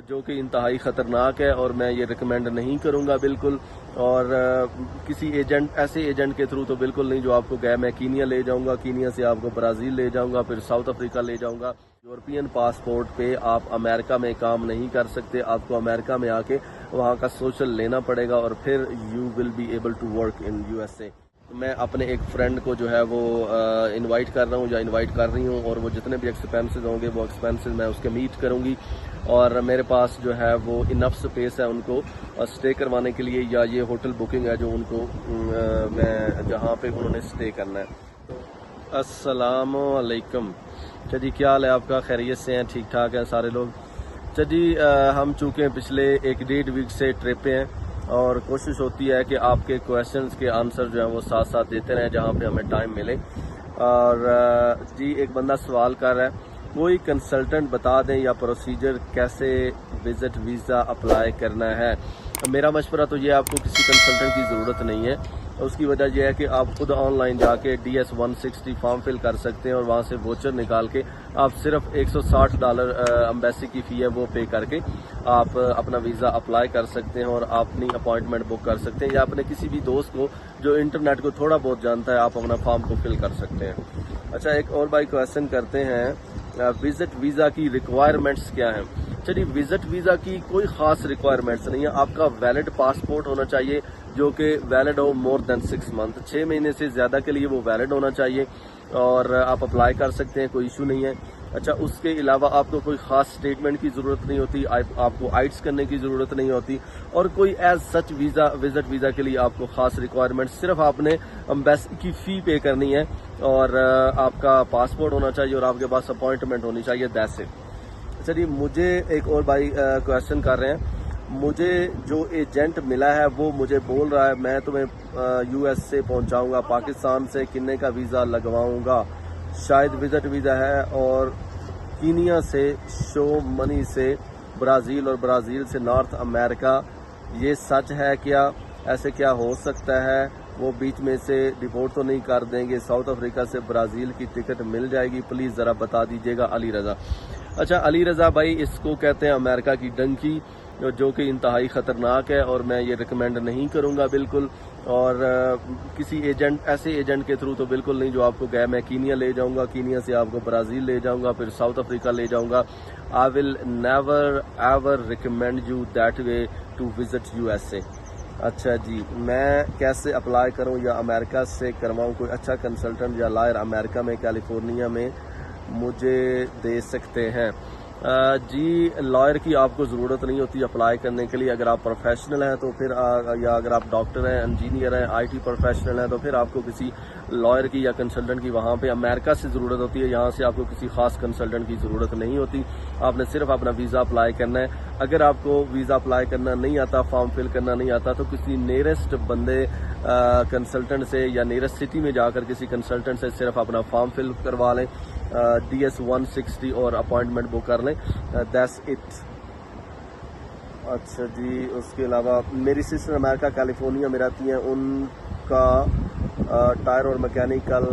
جو کہ انتہائی خطرناک ہے اور میں یہ ریکمینڈ نہیں کروں گا بالکل. اور کسی ایسے ایجنٹ کے تھرو تو بالکل نہیں جو آپ کو کہے میں کینیا لے جاؤں گا, کینیا سے آپ کو برازیل لے جاؤں گا, پھر ساؤتھ افریقہ لے جاؤں گا. یورپین پاسپورٹ پہ آپ امریکہ میں کام نہیں کر سکتے. آپ کو امریکہ میں آ کے وہاں کا سوشل لینا پڑے گا اور پھر you will be able to work in USA. میں اپنے ایک فرینڈ کو جو ہے وہ انوائٹ کر رہا ہوں یا انوائٹ کر رہی ہوں, اور وہ جتنے بھی ایکسپینسز ہوں گے وہ ایکسپینسز میں اس کے میٹ کروں گی. اور میرے پاس جو ہے وہ انف سپیس ہے ان کو اسٹے کروانے کے لیے, یا یہ ہوٹل بکنگ ہے جو ان کو میں جہاں پہ انہوں نے اسٹے کرنا ہے. السلام علیکم. اچھا جی, کیا حال ہے آپ کا؟ خیریت سے ہیں؟ ٹھیک ٹھاک ہیں سارے لوگ؟ اچھا جی, ہم چونکہ پچھلے 1-1.5 ویک سے ٹرپ پہ ہیں اور کوشش ہوتی ہے کہ آپ کے کویشچنز کے آنسر جو ہیں وہ ساتھ ساتھ دیتے رہیں جہاں پہ ہمیں ٹائم ملے. اور جی, ایک بندہ سوال کر رہا ہے کوئی کنسلٹنٹ بتا دیں یا پروسیجر کیسے وزٹ ویزا اپلائی کرنا ہے. میرا مشورہ تو یہ آپ کو کسی کنسلٹنٹ کی ضرورت نہیں ہے. اس کی وجہ یہ ہے کہ آپ خود آن لائن جا کے DS 160 فارم فل کر سکتے ہیں اور وہاں سے ووچر نکال کے آپ صرف $160 امبیسی کی فی ہے وہ پے کر کے آپ اپنا ویزا اپلائی کر سکتے ہیں اور آپ اپنی اپوائنٹمنٹ بک کر سکتے ہیں, یا اپنے کسی بھی دوست کو جو انٹرنیٹ کو تھوڑا بہت جانتا ہے آپ اپنا فارم کو فل کر سکتے ہیں. اچھا, ایک اور بھائی کویشچن کرتے ہیں وزٹ ویزا کی ریکوائرمنٹس کیا ہیں. چلیے, وزٹ ویزا کی کوئی خاص ریکوائرمنٹس نہیں ہے. آپ کا ویلڈ پاسپورٹ ہونا چاہیے جو کہ ویلڈ ہو مور دین 6 منتھ, 6 مہینے سے زیادہ کے لیے وہ ویلڈ ہونا چاہیے اور آپ اپلائی کر سکتے ہیں, کوئی ایشو نہیں ہے. اچھا, اس کے علاوہ آپ کو کوئی خاص اسٹیٹمنٹ کی ضرورت نہیں ہوتی, آپ کو آئٹس کرنے کی ضرورت نہیں ہوتی, اور کوئی ایز سچ وزٹ ویزا کے لیے آپ کو خاص ریکوائرمنٹ صرف آپ نے امبیسی کی فی پے کرنی ہے اور آپ کا پاسپورٹ ہونا چاہیے اور آپ کے پاس اپوائنٹمنٹ ہونی چاہیے, دیٹس اٹ. اچھا جی, مجھے ایک اور بھائی کویشچن کر رہے ہیں مجھے جو ایجنٹ ملا ہے وہ مجھے بول رہا ہے میں تمہیں US سے پہنچاؤں گا, پاکستان سے کنے کا ویزا لگواؤں گا, شاید وزٹ ویزا ہے, اور کینیا سے شو منی سے برازیل اور برازیل سے نارتھ امریکہ. یہ سچ ہے کیا؟ ایسے کیا ہو سکتا ہے؟ وہ بیچ میں سے ڈیپورٹ تو نہیں کر دیں گے؟ ساؤتھ افریقہ سے برازیل کی ٹکٹ مل جائے گی؟ پلیز ذرا بتا دیجیے گا. علی رضا. اچھا, علی رضا بھائی, اس کو کہتے ہیں امریکہ کی ڈنکی, جو کہ انتہائی خطرناک ہے اور میں یہ ریکمینڈ نہیں کروں گا بالکل. اور کسی ایسے ایجنٹ کے تھرو تو بالکل نہیں جو آپ کو کہے میں کینیا لے جاؤں گا, کینیا سے آپ کو برازیل لے جاؤں گا, پھر ساؤتھ افریقہ لے جاؤں گا. I will never ever recommend you that way to visit USA. اچھا جی, میں کیسے اپلائی کروں یا امریکہ سے کرواؤں؟ کوئی اچھا کنسلٹنٹ یا لائر امریکہ میں کیلیفورنیا میں مجھے دے سکتے ہیں؟ جی, لائر کی آپ کو ضرورت نہیں ہوتی اپلائی کرنے کے لیے. اگر آپ پروفیشنل ہیں تو پھر یا اگر آپ ڈاکٹر ہیں, انجینئر ہیں, IT پروفیشنل ہیں تو پھر آپ کو کسی لائر کی یا کنسلٹنٹ کی وہاں پہ امریکہ سے ضرورت ہوتی ہے. یہاں سے آپ کو کسی خاص کنسلٹنٹ کی ضرورت نہیں ہوتی. آپ نے صرف اپنا ویزا اپلائی کرنا ہے. اگر آپ کو ویزا اپلائی کرنا نہیں آتا, فارم فل کرنا نہیں آتا, تو کسی نیئرسٹ بندے کنسلٹنٹ سے یا نیئرسٹ سٹی میں جا کر کسی کنسلٹنٹ سے صرف اپنا فارم فل کروا لیں, DS 160 اور اپوائنٹمنٹ بک کر لیں, دیٹس اٹ. اچھا جی, اس کے علاوہ میری سسٹر امریکہ کیلیفورنیا میں رہتی ہیں, ان کا ٹائر اور میکینیکل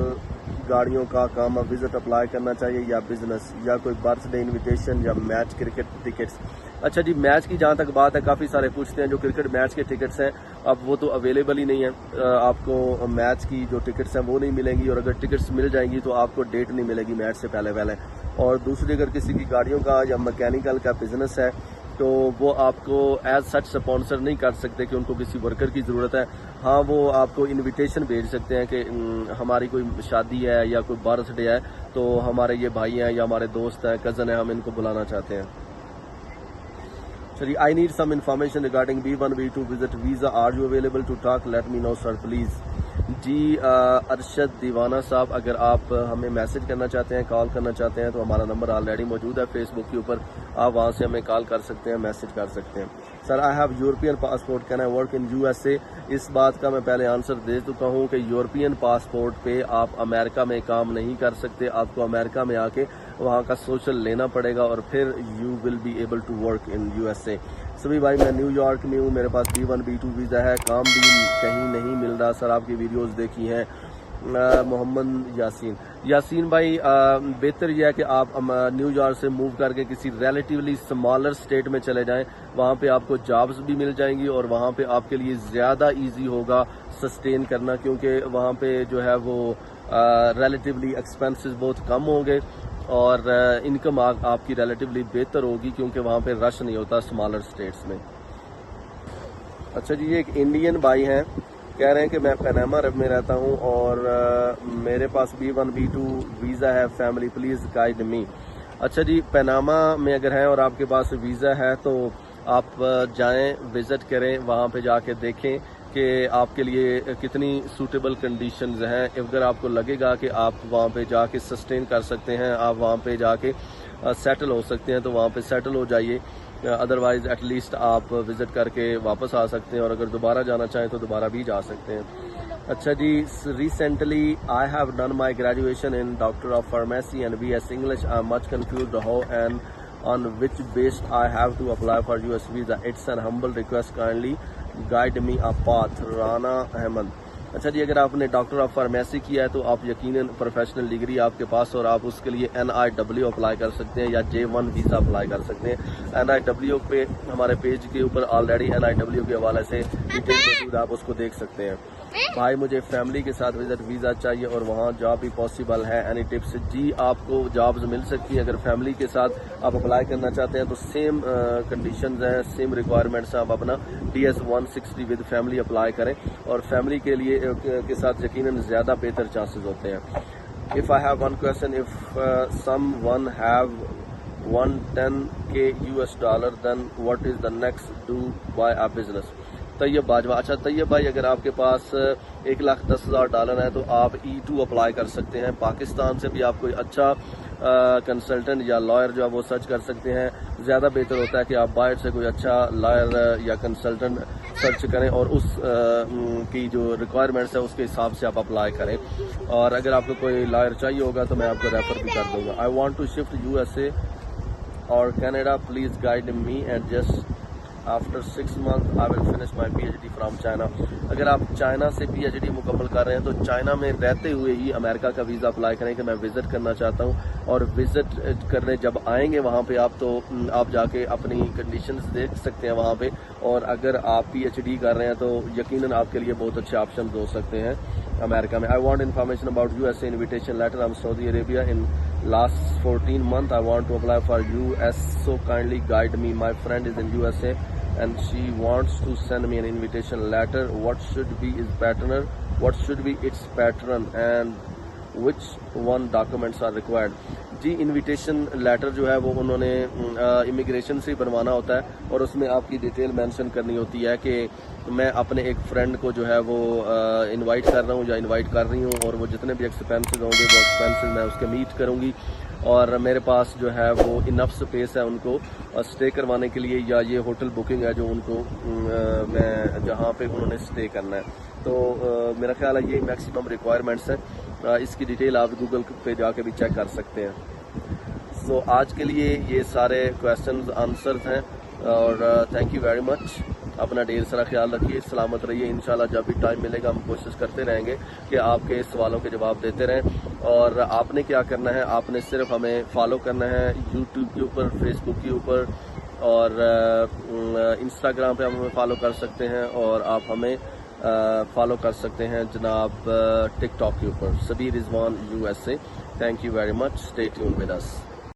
گاڑیوں کا کام, وزٹ اپلائی کرنا چاہیے یا بزنس, یا کوئی برتھ ڈے انویٹیشن یا میچ کرکٹ ٹکٹس؟ اچھا جی, میچ کی جہاں تک بات ہے, کافی سارے پوچھتے ہیں جو کرکٹ میچ کے ٹکٹس ہیں اب وہ تو اویلیبل ہی نہیں ہیں. آپ کو میچ کی جو ٹکٹس ہیں وہ نہیں ملیں گی, اور اگر ٹکٹس مل جائیں گی تو آپ کو ڈیٹ نہیں ملے گی میچ سے پہلے. اور دوسری, اگر کسی کی گاڑیوں کا یا میکینیکل کا بزنس ہے تو وہ آپ کو ایز سچ سپانسر نہیں کر سکتے کہ ان کو کسی ورکر کی ضرورت ہے. ہاں, وہ آپ کو انویٹیشن بھیج سکتے ہیں کہ ہماری کوئی شادی ہے یا کوئی برتھ ڈے ہے تو ہمارے یہ بھائی ہیں یا ہمارے دوست ہیں, کزن ہیں, ہم ان کو بلانا چاہتے ہیں. چلیے, I need some information regarding B1 B2 visit visa. Are you available to talk? Let me know sir please. جی, ارشد دیوانہ صاحب, اگر آپ ہمیں میسج کرنا چاہتے ہیں, کال کرنا چاہتے ہیں تو ہمارا نمبر آلریڈی موجود ہے فیس بک کے اوپر, آپ وہاں سے ہمیں کال کر سکتے ہیں, میسج کر سکتے ہیں. Sir, I have European passport, can I work in USA؟ اس بات کا میں پہلے آنسر دے چکا ہوں کہ یورپین پاسپورٹ پہ آپ امریکہ میں کام نہیں کر سکتے. آپ کو امریکہ میں آ کے وہاں کا سوشل لینا پڑے گا اور پھر you will be able to work in USA. سبھی بھائی, میں نیو یارک میں ہوں, میرے پاس B1 B2 ویزا ہے, کام بھی کہیں نہیں مل رہا. سر, آپ کی ویڈیوز دیکھی ہیں, محمد یاسین بھائی بہتر یہ ہے کہ آپ نیو یارک سے موو کر کے کسی ریلیٹیولی سمالر اسٹیٹ میں چلے جائیں, وہاں پہ آپ کو جابز بھی مل جائیں گی اور وہاں پہ آپ کے لیے زیادہ ایزی ہوگا سسٹین کرنا, کیونکہ وہاں پہ جو ہے وہ ریلیٹیولی ایکسپینسز بہت کم ہوں گے اور انکم آپ کی ریلیٹیولی بہتر ہوگی, کیونکہ وہاں پہ رش نہیں ہوتا سمالر اسٹیٹس میں. اچھا جی, یہ ایک انڈین بھائی ہیں, کہہ رہے ہیں کہ میں پیناما عرب میں رہتا ہوں اور میرے پاس B1 B2 ویزا ہے, فیملی پلیز گائیڈ می. اچھا جی, پیناما میں اگر ہیں اور آپ کے پاس ویزا ہے تو آپ جائیں, وزٹ کریں, وہاں پہ جا کے دیکھیں کہ آپ کے لیے کتنی سوٹیبل کنڈیشنز ہیں. اگر آپ کو لگے گا کہ آپ وہاں پہ جا کے سسٹین کر سکتے ہیں, آپ وہاں پہ جا کے سیٹل ہو سکتے ہیں تو وہاں پہ سیٹل ہو جائیے, ادروائز ایٹ لیسٹ آپ وزٹ کر کے واپس آ سکتے ہیں, اور اگر دوبارہ جانا چاہیں تو دوبارہ بھی جا سکتے ہیں. اچھا جی, recently I have done my graduation in doctor of pharmacy and BS English. I am much confused how and on which base I have to apply for US visa. It's an humble request, kindly guide me a path. Rana Ahmed. اچھا جی, اگر آپ نے doctor of pharmacy کیا ہے تو آپ یقیناً پروفیشنل ڈگری آپ کے پاس, اور آپ اس کے لیے NIW اپلائی کر سکتے ہیں یا J1 ویزا اپلائی کر سکتے ہیں. NIW پہ ہمارے پیج کے اوپر آلریڈی NIW کے حوالے سے ڈیٹیل موجود, آپ اس کو دیکھ سکتے ہیں. بھائی مجھے فیملی کے ساتھ وزٹ ویزا چاہیے اور وہاں جاب بھی پاسبل ہے, اینی ٹپس؟ جی, آپ کو جابز مل سکتی ہیں. اگر فیملی کے ساتھ آپ اپلائی کرنا چاہتے ہیں تو سیم کنڈیشنز ہیں, سیم ریکوائرمنٹس ہیں. آپ اپنا DS 160 ود فیملی اپلائی کریں, اور فیملی کے لیے کے ساتھ یقیناً زیادہ بہتر چانسز ہوتے ہیں. If I have one question, if someone have $110K US, then what is the next do buy a business? طیب باجوہ. اچھا طیب بھائی, اگر آپ کے پاس $1,10,000 ہے تو آپ E2 اپلائی کر سکتے ہیں. پاکستان سے بھی آپ کوئی اچھا کنسلٹنٹ یا لائر جو ہے وہ سرچ کر سکتے ہیں. زیادہ بہتر ہوتا ہے کہ آپ باہر سے کوئی اچھا لائر یا کنسلٹنٹ سرچ کریں اور اس کی جو ریکوائرمنٹس ہے اس کے حساب سے آپ اپلائی کریں. اور اگر آپ کو کوئی لائر چاہیے ہوگا تو میں آپ کو ریفر بھی کر دوں گا. I want to shift USA اور Canada, please guide me and just after 6 months I will finish my PhD from China. اگر آپ چائنا سے PhD مکمل کر رہے ہیں تو چائنا میں رہتے ہوئے ہی امریکہ کا ویزا اپلائی کریں کہ میں وزٹ کرنا چاہتا ہوں, اور وزٹ کرنے جب آئیں گے وہاں پہ آپ تو آپ جا کے اپنی کنڈیشنز دیکھ سکتے ہیں وہاں پہ, اور اگر آپ PhD کر رہے ہیں تو یقیناً آپ کے لیے بہت اچھے آپشنز ہو سکتے ہیں امریکہ میں. I want information about USA invitation letter. I'm Saudi Arabia in last 14 months. I want to apply for US, so kindly guide me. My friend is in USA and she wants to send me an invitation letter. What should be its pattern? What should be its pattern and which one documents are required? جی, invitation letter جو ہے وہ انہوں نے immigration سے بنوانا ہوتا ہے, اور اس میں آپ کی ڈیٹیل مینشن کرنی ہوتی ہے کہ میں اپنے ایک فرینڈ کو جو ہے وہ انوائٹ کر رہا ہوں یا انوائٹ کر رہی ہوں, اور وہ جتنے بھی ایکسپینسز ہوں گے وہ ایکسپینسز میں اس کے میٹ کروں گی, اور میرے پاس جو ہے وہ انف اسپیس ہے ان کو اسٹے کروانے کے لیے, یا یہ ہوٹل بکنگ ہے جو ان کو میں جہاں پہ انہوں نے اسٹے کرنا ہے. تو میرا خیال ہے یہ میکسیمم ریکوائرمنٹس ہیں. اس کی ڈیٹیل آپ گوگل پہ جا کے بھی چیک کر سکتے ہیں. سو آج کے لیے یہ سارے کویشچنز آنسرز ہیں, اور تھینک یو ویری مچ. اپنا ڈھیر سارا خیال رکھیے, سلامت رہیے. انشاءاللہ جب بھی ٹائم ملے گا ہم کوشش کرتے رہیں گے کہ آپ کے سوالوں کے جواب دیتے رہیں. اور آپ نے کیا کرنا ہے, آپ نے صرف ہمیں فالو کرنا ہے YouTube کے اوپر, فیس بک کے اوپر, اور انسٹاگرام پہ آپ ہمیں فالو کر سکتے ہیں, اور آپ ہمیں فالو کر سکتے ہیں جناب ٹک ٹاک کے اوپر, Sabir Rizwan USA. Thank you very much. Stay tune with us.